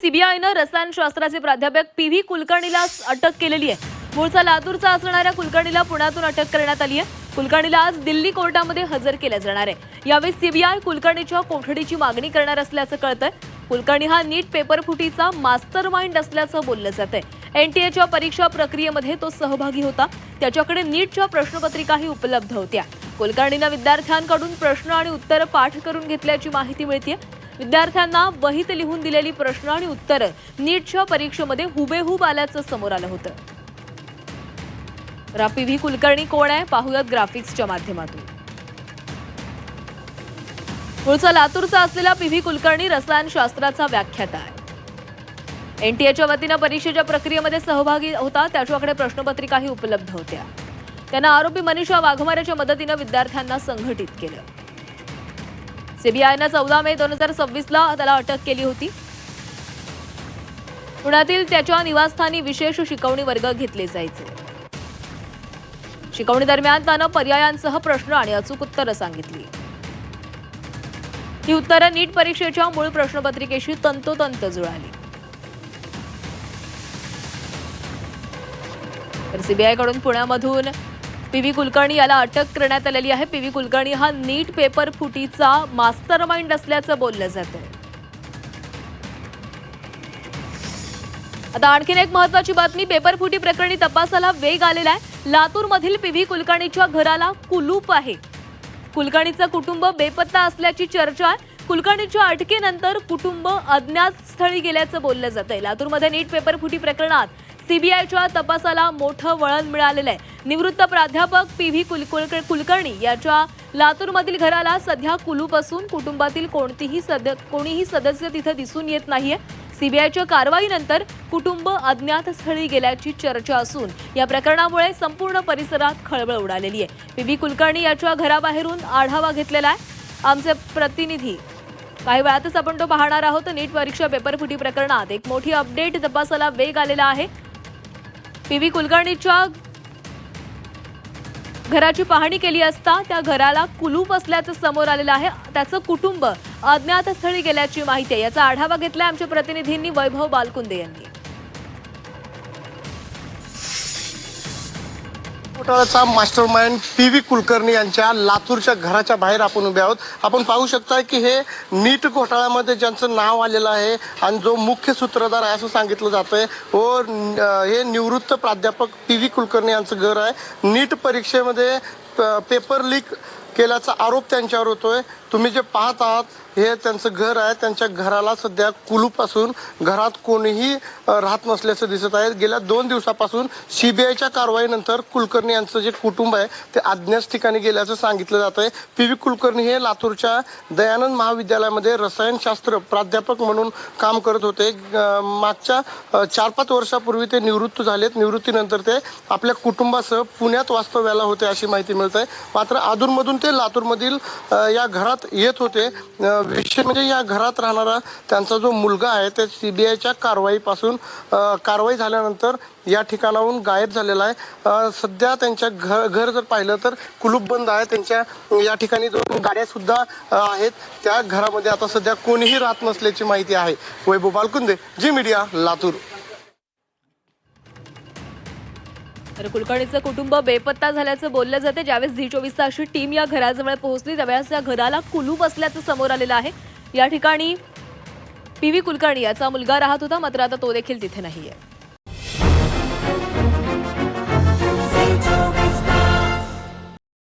सीबीआयनं रसायनशास्त्राचे प्राध्यापक पी.व्ही. कुलकर्णीला अटक केलेली आहे। मूळचा लातूरचा असणाऱ्या कुलकर्णीला पुण्यातून अटक करण्यात आली आहे। कुलकर्णीला आज दिल्ली कोर्टामध्ये हजर केलं जाणार आहे। यावेळी सीबीआय कुलकर्णीच्या कोठडीची मागणी करणार असल्याचं कळतंय। कुलकर्णी हा नीट पेपर फुटीचा मास्टरमाइंड असल्याचं बोललं जातंय। एनटीएच्या परीक्षा प्रक्रियेमध्ये तो सहभागी होता। त्याच्याकडे नीटच्या प्रश्नपत्रिकाही उपलब्ध होत्या। कुलकर्णीनं विद्यार्थ्यांकडून प्रश्न आणि उत्तरं पाठ करून घेतल्याची माहिती मिळते। विद्यार्थ्यांना वहीत लिहून दिलेली प्रश्न आणि उत्तरं नीटच्या परीक्षेमध्ये हुबेहूब आल्याचं समोर आलं होतं। पी.व्ही. कुलकर्णी कोण आहे पाहूयात ग्राफिक्सच्या माध्यमातून। मूळचा लातूरचा असलेला पी.व्ही. कुलकर्णी रसायनशास्त्राचा व्याख्याता आहे। एनटीएच्या वतीनं परीक्षेच्या प्रक्रियेमध्ये सहभागी होता। त्याच्याकडे प्रश्नपत्रिकाही उपलब्ध होत्या। त्यानं आरोपी मनीषा वाघमारेच्या मदतीनं विद्यार्थ्यांना संघटित केलं। सीबीआयनं 14 मे 2026ला त्याला अटक केली होती। पुण्यातील त्याच्या निवासस्थानी विशेष शिकवणी वर्ग घेतले जायचे। शिकवणी दरम्यान त्यानं पर्यायांसह प्रश्न आणि अचूक उत्तरं सांगितली। ही उत्तरं नीट परीक्षेच्या मूळ प्रश्नपत्रिकेशी तंतोतंत जुळाली। तर सीबीआयकडून पुण्यामधून पी.व्ही. कुलकर्णी याला अटक करण्यात आलेली आहे। पी.व्ही. कुलकर्णी हा नीट पेपर फुटीचा मास्टरमाइंड असल्याचं बोललं जातंय। आता आणखीन एक महत्त्वाची बातमी, पेपर फुटी प्रकरणी तपासाला वेग आलेला आहे। लातूरमधील पी.व्ही. कुलकर्णीच्या घराला कुलूप आहे। कुलकर्णीचं कुटुंब बेपत्ता असल्याची चर्चा आहे। कुलकर्णीच्या अटकेनंतर कुटुंब अज्ञात स्थळी गेल्याचं बोललं जातंय। लातूरमध्ये नीट पेपर फुटी प्रकरणात सीबीआयच्या तपासाला मोठं वळण मिळालेलं आहे। निवृत्त प्राध्यापक पी.व्ही. कुलकर्णी याच्या लातूरमधील घराला सध्या कुलूप असून कुटुंबातील कोणीही सदस्य तिथे दिसून येत नाहीये। सीबीआयच्या कारवाईनंतर कुटुंब अज्ञात स्थळी गेल्याची चर्चा असून या प्रकरणामुळे संपूर्ण परिसरात खळबळ उडालेली आहे। पी.व्ही. कुलकर्णी याच्या घराबाहेरून आढावा घेतलेला आहे आमचे प्रतिनिधी। काही वेळातच आपण तो पाहणार आहोत। नीट परीक्षा पेपर फुटी प्रकरणात एक मोठी अपडेट, तपासाला वेग आलेला आहे। पी.व्ही. कुलकर्णीच्या घराची पाहणी केली असता त्या घराला कुलूप असल्याचं समोर आलेलं आहे। त्याचं कुटुंब अज्ञात स्थळी गेल्याची माहिती आहे। याचा आढावा घेतलाय आमच्या प्रतिनिधींनी, वैभव बालकुंदे यांनी। घोटाळ्याचा मास्टरमाइंड पी.व्ही. कुलकर्णी यांच्या लातूरच्या घराच्या बाहेर आपण उभे आहोत। आपण पाहू शकता की हे नीट घोटाळ्यामध्ये ज्यांचं नाव आलेलं आहे आणि जो मुख्य सूत्रधार आहे असं सांगितलं जातंय व हे निवृत्त प्राध्यापक पी.व्ही. कुलकर्णी यांचं घर आहे। नीट परीक्षेमध्ये पेपर लीक केल्याचा आरोप त्यांच्यावर होतोय। तुम्ही जे पाहत आहात हे त्यांचं घर आहे। त्यांच्या घराला सध्या कुलूप असून घरात कोणीही राहत नसल्याचं दिसत आहे। गेल्या 2 दिवसापासून सीबीआयच्या कारवाईनंतर कुलकर्णी यांचं जे कुटुंब आहे ते अज्ञात ठिकाणी गेल्याचं सांगितलं जात आहे। पी.व्ही. कुलकर्णी हे लातूरच्या दयानंद महाविद्यालयामध्ये रसायनशास्त्र प्राध्यापक म्हणून काम करत होते। मागच्या 4-5 वर्षापूर्वी ते निवृत्त झालेत। निवृत्तीनंतर ते आपल्या कुटुंबासह पुण्यात वास्तव्याला होते अशी माहिती मिळत आहे। मात्र अधूनमधून ते लातूरमधील या घरात येत होते। विशेष म्हणजे या घरात राहणारा त्यांचा जो मुलगा आहे ते सीबीआयच्या कारवाई झाल्यानंतर या ठिकाणाहून गायब झालेला आहे। सध्या त्यांच्या घर जर पाहिलं तर कुलूप बंद आहे। त्यांच्या या ठिकाणी 2 गाड्या सुद्धा आहेत। त्या घरामध्ये आता सध्या कोणीही राहत नसल्याची माहिती आहे। वैभव बालकुंदे, जी मीडिया, लातूर। तर कुलकर्णीचं कुटुंब बेपत्ता झाल्याचं बोललं जाते। ज्यावेळेस झी24 तासची टीम या घराजवळ पोहोचली त्यावेळेस या घराला कुलूप असल्याचं समोर आलेलं आहे। या ठिकाणी पी.व्ही. कुलकर्णी याचा मुलगा राहत होता, मात्र आता तो देखील तिथे नाहीये।